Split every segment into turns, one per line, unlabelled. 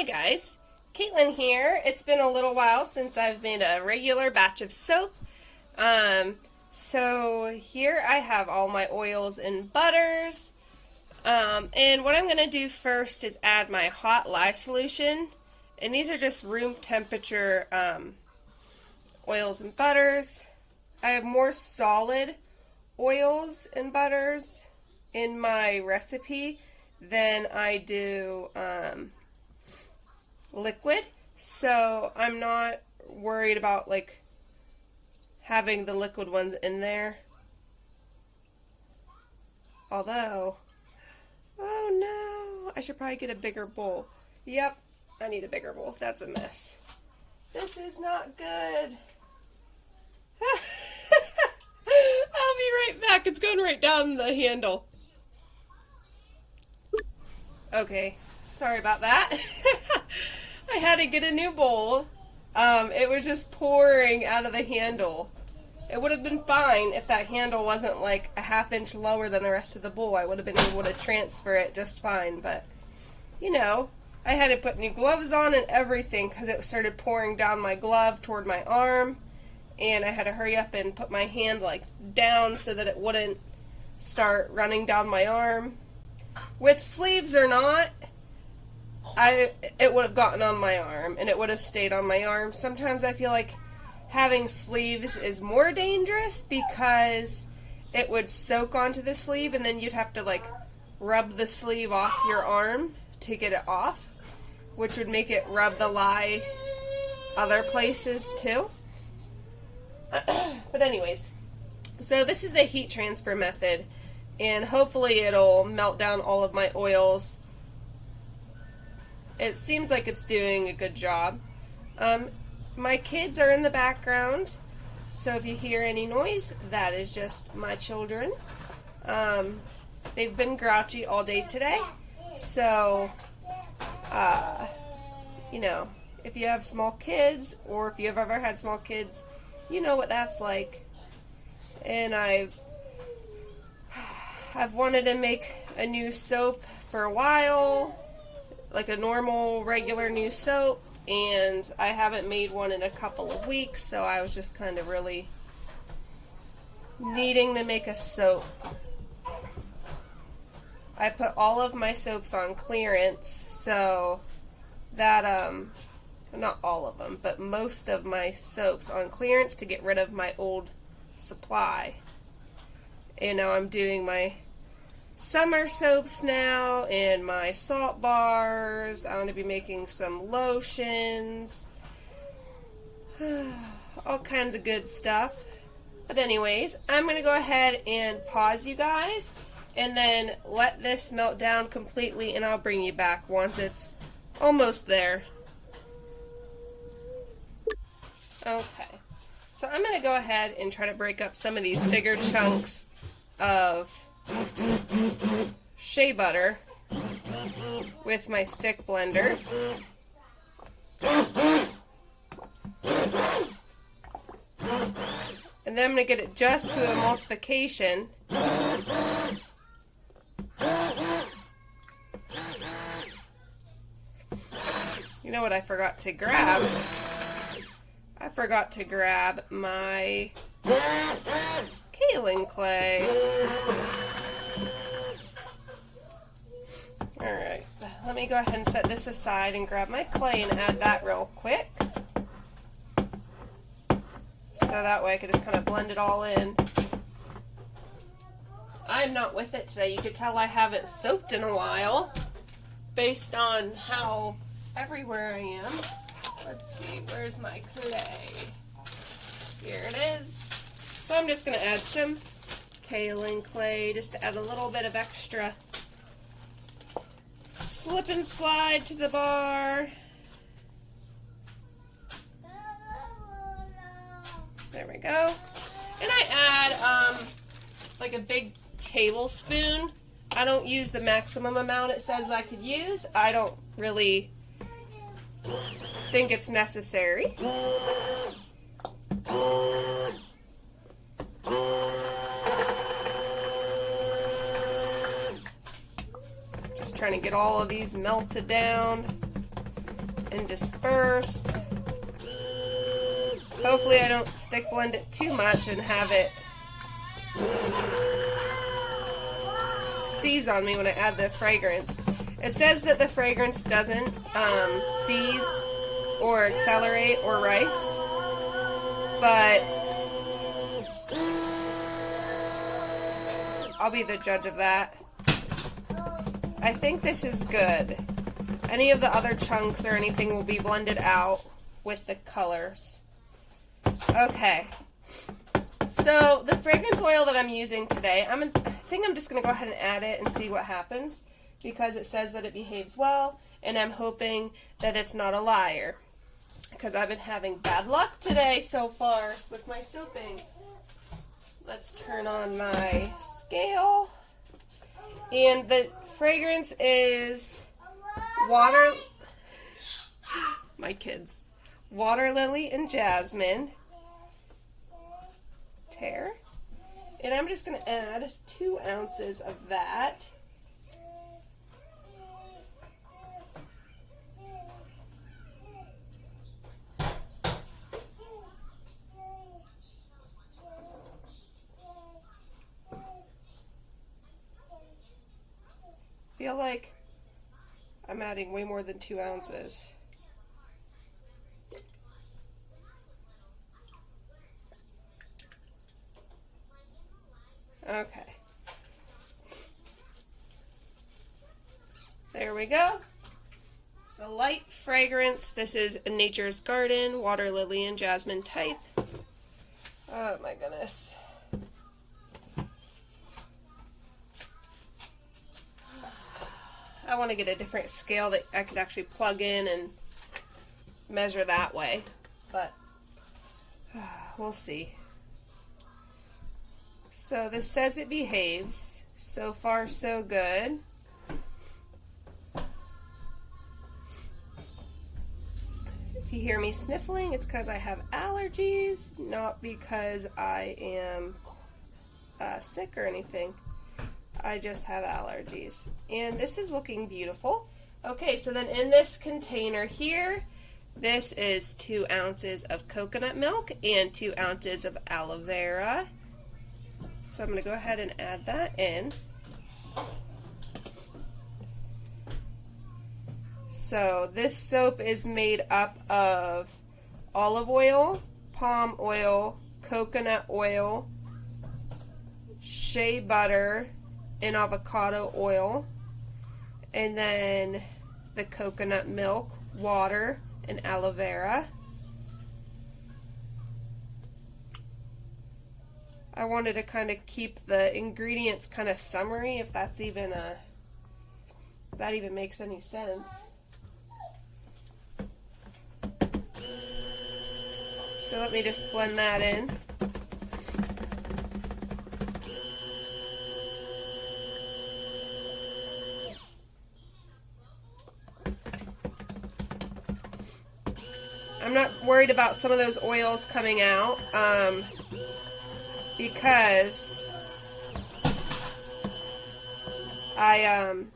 Hi guys, Caitlin here. It's been a little while since I've made a regular batch of soap. So here I have all my oils and butters. And what I'm going to do first is add my hot lye solution. And these are just room temperature oils and butters. I have more solid oils and butters in my recipe than I do liquid, so I'm not worried about like having the liquid ones in there. Although, oh no, I should probably get a bigger bowl. Yep, I need a bigger bowl. That's a mess. This is not good. I'll be right back. It's going right down the handle. Okay, sorry about that. I had to get a new bowl. It was just pouring out of the handle. It would have been fine if that handle wasn't like a ½ inch lower than the rest of the bowl. I would have been able to transfer it just fine, but you know, I had to put new gloves on and everything because it started pouring down my glove toward my arm, and I had to hurry up and put my hand like down so that it wouldn't start running down my arm. With sleeves or not, it would have gotten on my arm and it would have stayed on my arm. Sometimes I feel like having sleeves is more dangerous because it would soak onto the sleeve and then you'd have to like rub the sleeve off your arm to get it off, which would make it rub the lye other places too. But anyways, so this is the heat transfer method, and hopefully it'll melt down all of my oils. It seems like it's doing a good job. My kids are in the background, so if you hear any noise, that is just my children. They've been grouchy all day today, so you know, if you have small kids, or if you've ever had small kids, you know what that's like. And I've wanted to make a new soap for a while, like a normal, regular new soap, and I haven't made one in a couple of weeks, so I was just kind of really needing to make a soap. I put all of my soaps on clearance, so that, not all of them, but most of my soaps on clearance to get rid of my old supply. And now I'm doing my summer soaps now and my salt bars. I'm going to be making some lotions, all kinds of good stuff. But anyways, I'm going to go ahead and pause you guys and then let this melt down completely, and I'll bring you back once it's almost there. Okay, so I'm going to go ahead and try to break up some of these bigger chunks of shea butter with my stick blender. And then I'm going to get it just to emulsification. You know what I forgot to grab? I forgot to grab my kaolin clay. Alright, let me go ahead and set this aside and grab my clay and add that real quick. So that way I could just kind of blend it all in. I'm not with it today. You could tell I haven't soaked in a while based on how everywhere I am. Let's see, where's my clay? Here it is. So I'm just going to add some kaolin clay just to add a little bit of extra slip and slide to the bar. There we go. And I add like a big tablespoon. I don't use the maximum amount it says I could use. I don't really think it's necessary. Just trying to get all of these melted down. and dispersed. Hopefully I don't stick blend it too much and have it seize on me when I add the fragrance. It says that the fragrance doesn't seize or accelerate or rice, but I'll be the judge of that. I think this is good. Any of the other chunks or anything will be blended out with the colors. Okay. So the fragrance oil that I'm using today, I think I'm just going to go ahead and add it and see what happens, because it says that it behaves well, and I'm hoping that it's not a liar, because I've been having bad luck today so far with my soaping. Let's turn on my scale. And the fragrance is water lily and jasmine. And I'm just going to add 2 ounces of that. Feel like I'm adding way more than 2 ounces. Okay. There we go. So light fragrance. This is Nature's Garden, water lily and jasmine type. Oh my goodness. I want to get a different scale that I could actually plug in and measure that way, but we'll see. So this says it behaves. So far, so good. If you hear me sniffling, it's because I have allergies, not because I am sick or anything. I just have allergies. And this is looking beautiful. Okay, so then in this container here, this is 2 ounces of coconut milk and 2 ounces of aloe vera. So I'm going to go ahead and add that in. So this soap is made up of olive oil, palm oil, coconut oil, shea butter, and avocado oil, and then the coconut milk, water, and aloe vera. I wanted to kind of keep the ingredients kind of summary, if that's even if that even makes any sense. So let me just blend that in. I'm not worried about some of those oils coming out because I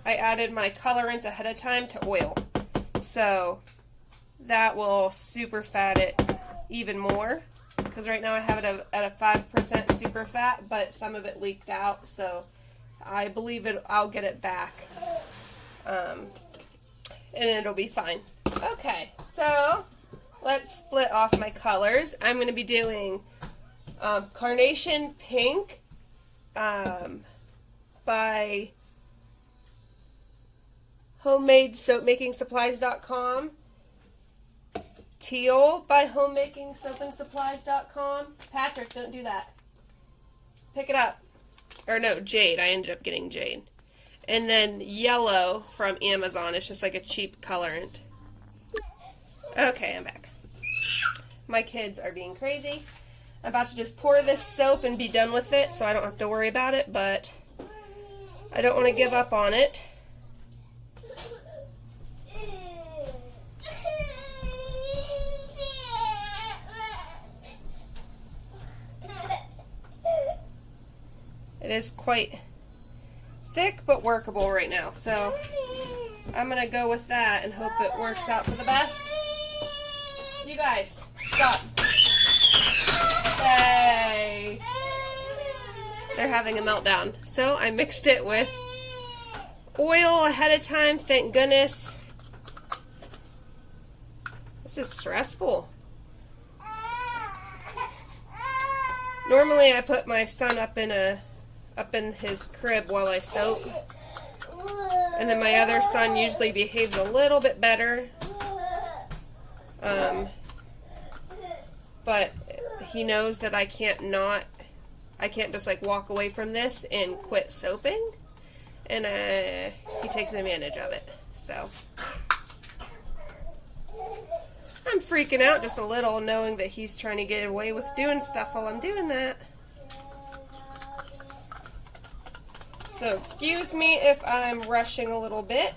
added my colorants ahead of time to oil, so that will super fat it even more, because right now I have it at a 5% super fat, but some of it leaked out, so I believe I'll get it back and it'll be fine. Okay, so let's split off my colors. I'm going to be doing Carnation Pink by HomemadeSoapMakingSupplies.com, Teal by HomemadeSoapandSupplies.com. Patrick, don't do that. Pick it up. Or no, Jade. I ended up getting Jade. And then yellow from Amazon. It's just like a cheap colorant. Okay, I'm back. My kids are being crazy. I'm about to just pour this soap and be done with it, so I don't have to worry about it, but I don't want to give up on it. It is quite thick but workable right now, so I'm gonna go with that and hope it works out for the best. You guys, stop. Hey. They're having a meltdown. So I mixed it with oil ahead of time, thank goodness. This is stressful. Normally I put my son up in his crib while I soak. And then my other son usually behaves a little bit better. But he knows that I can't just like walk away from this and quit soaping. And he takes advantage of it. So I'm freaking out just a little, knowing that he's trying to get away with doing stuff while I'm doing that. So excuse me if I'm rushing a little bit.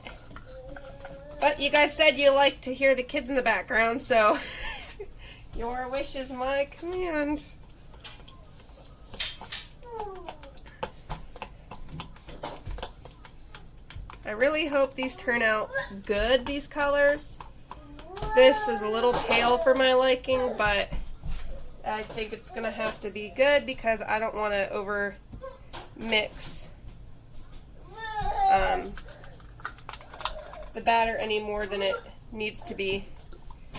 But you guys said you like to hear the kids in the background, so your wish is my command. I really hope these turn out good, these colors. This is a little pale for my liking, but I think it's going to have to be good because I don't want to over mix the batter any more than it needs to be,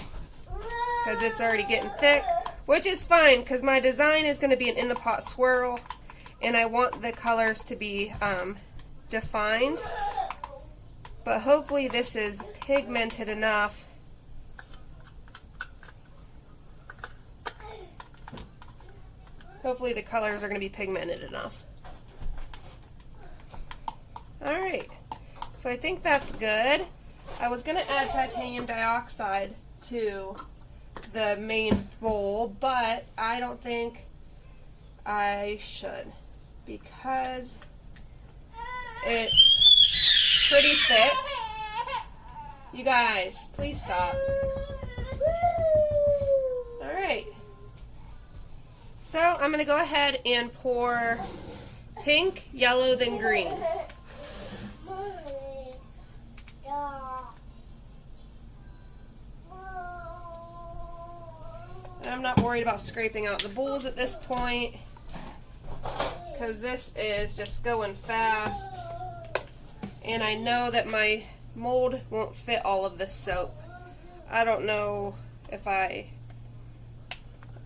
because it's already getting thick, which is fine because my design is going to be an in the pot swirl and I want the colors to be defined, but hopefully this is pigmented enough. Hopefully the colors are going to be pigmented enough. Alright, so I think that's good. I was going to add titanium dioxide to the main bowl, but I don't think I should because it's pretty thick. You guys, please stop. Alright. So I'm going to go ahead and pour pink, yellow, then green. And I'm not worried about scraping out the bowls at this point because this is just going fast. And I know that my mold won't fit all of this soap. I don't know if I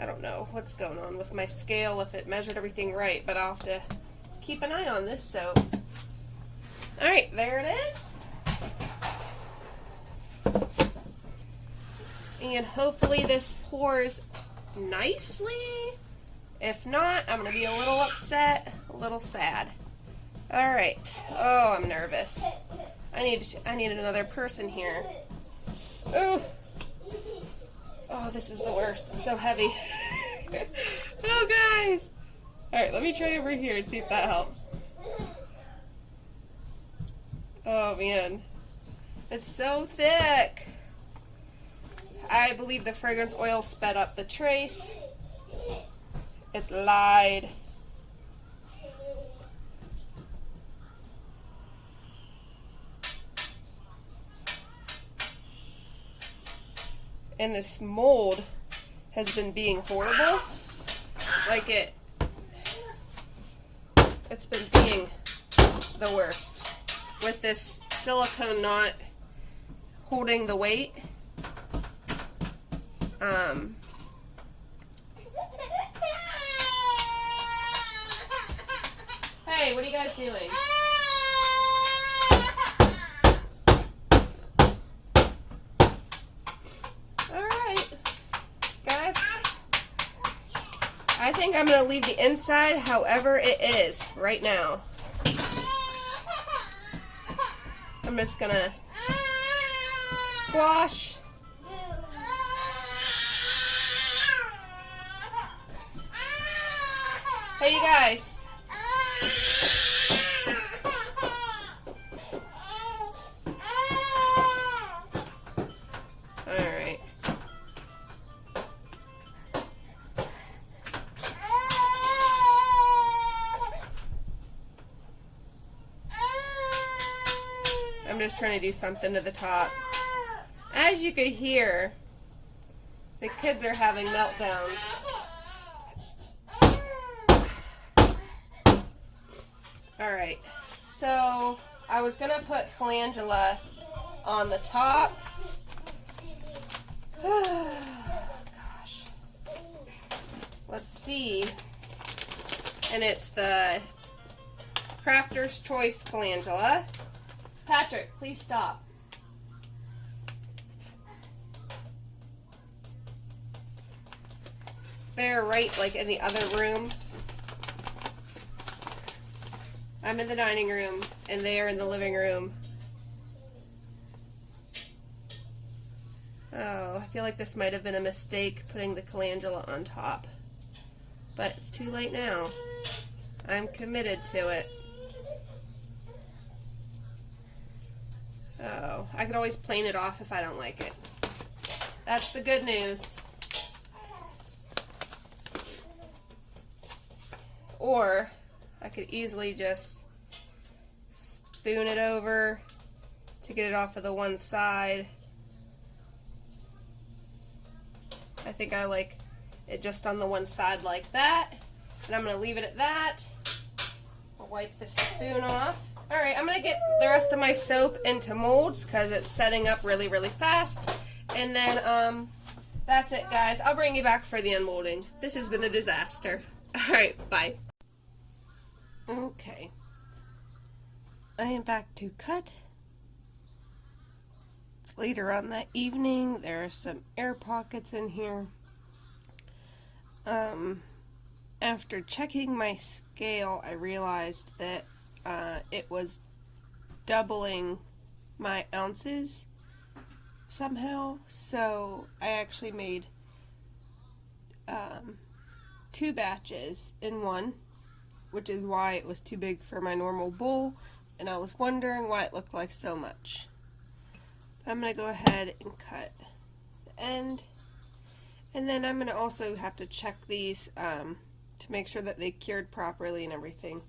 don't know what's going on with my scale, if it measured everything right, but I'll have to keep an eye on this soap. Alright, there it is. And hopefully this pours nicely. If not, I'm going to be a little upset, a little sad. Alright. Oh, I'm nervous. I need another person here. Ooh. Oh, this is the worst. It's so heavy. Oh, guys. Alright, let me try over here and see if that helps. Oh, man. It's so thick. I believe the fragrance oil sped up the trace. It lied. And this mold has been being horrible. Like it's been being the worst. With this silicone not holding the weight. Hey, what are you guys doing? Alright, guys. I think I'm going to leave the inside however it is right now. I'm just going to squash. Hey, you guys. Alright. I'm just just trying to do something to the top. As you could hear, the kids are having meltdowns. Alright, so I was going to put calendula on the top. Gosh. Let's see. And it's the Crafter's Choice calendula. Patrick, please stop. They're right like in the other room. I'm in the dining room and they are in the living room. Oh, I feel like this might have been a mistake putting the calendula on top. But it's too late now. I'm committed to it. Oh, I could always plane it off if I don't like it. That's the good news. Or I could easily just spoon it over to get it off of the one side. I think I like it just on the one side like that. And I'm going to leave it at that. I'll wipe the spoon off. Alright, I'm going to get the rest of my soap into molds because it's setting up really, really fast. And then, that's it, guys. I'll bring you back for the unmolding. This has been a disaster. Alright, bye. Okay. I am back to cut. It's later on that evening. There are some air pockets in here. After checking my scale, I realized that it was doubling my ounces somehow, so I actually made 2 batches in one, which is why it was too big for my normal bowl, and I was wondering why it looked like so much. I'm going to go ahead and cut the end, and then I'm going to also have to check these to make sure that they cured properly and everything,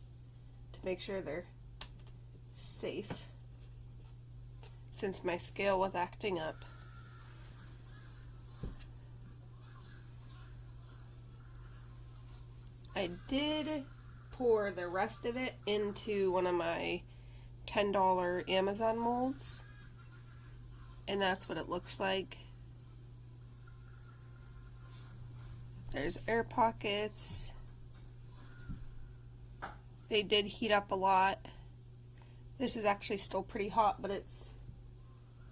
to make sure they're safe, since my scale was acting up. I did pour the rest of it into one of my $10 Amazon molds, and that's what it looks like. There's air pockets. They did heat up a lot. This is actually still pretty hot, but it's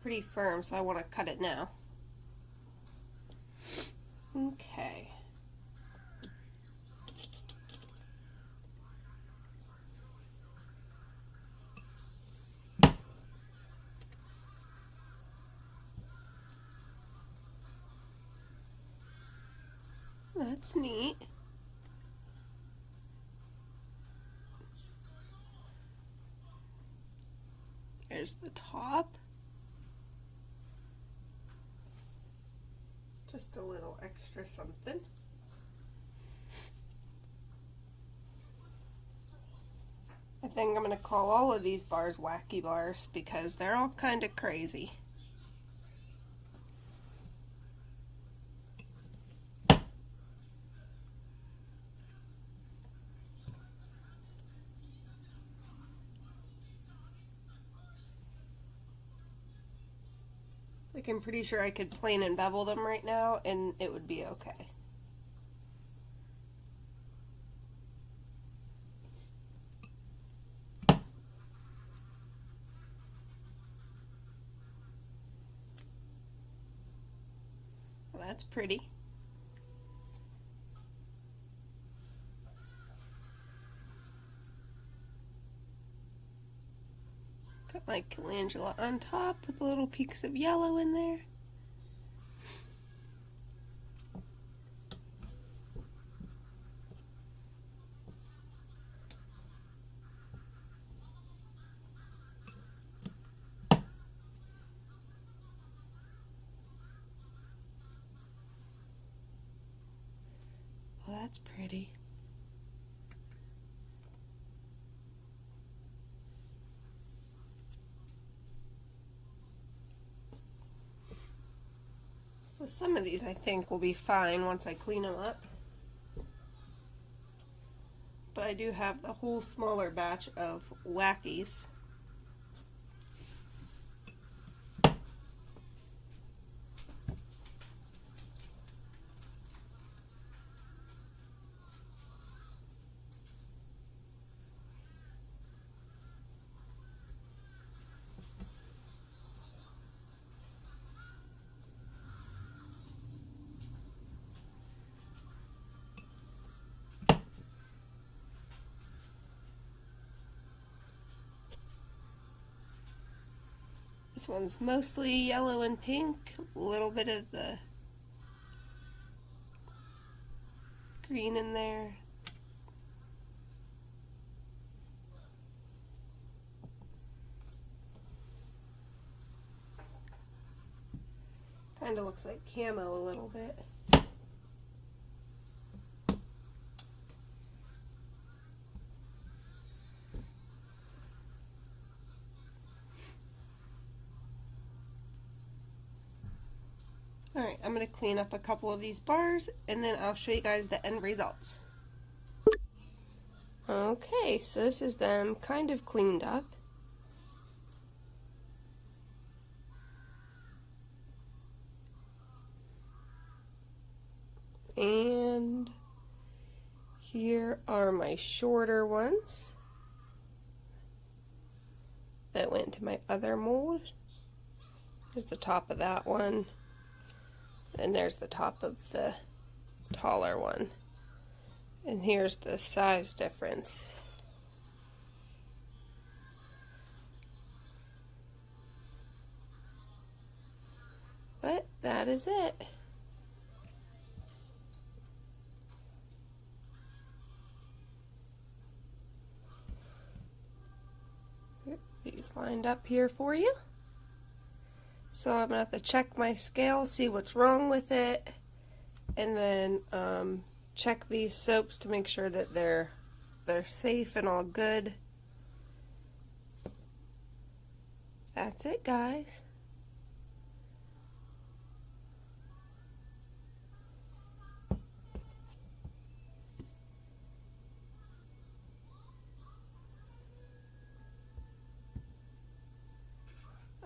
pretty firm, so I want to cut it now. Okay. That's neat. There's the top. Just a little extra something. I think I'm going to call all of these bars wacky bars because they're all kind of crazy. Like, I'm pretty sure I could plane and bevel them right now and it would be okay. Well, that's pretty. Got my calendula on top with little peaks of yellow in there. Well, that's pretty. So some of these I think will be fine once I clean them up. But I do have the whole smaller batch of Wackies. This one's mostly yellow and pink, a little bit of the green in there. Kind of looks like camo a little bit. Alright, I'm going to clean up a couple of these bars and then I'll show you guys the end results. Okay, so this is them kind of cleaned up. And here are my shorter ones that went to my other mold. There's the top of that one. And there's the top of the taller one. And here's the size difference. But that is it. Get these lined up here for you. So I'm gonna have to check my scale, see what's wrong with it, and then check these soaps to make sure that they're safe and all good. That's it, guys.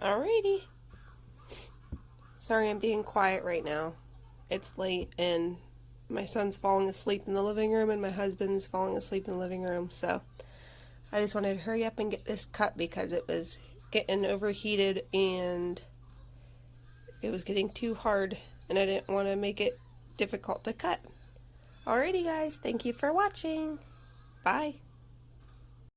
Alrighty. Sorry I'm being quiet right now. It's late and my son's falling asleep in the living room and my husband's falling asleep in the living room, so I just wanted to hurry up and get this cut because it was getting overheated and it was getting too hard and I didn't want to make it difficult to cut. Alrighty guys, thank you for watching. Bye.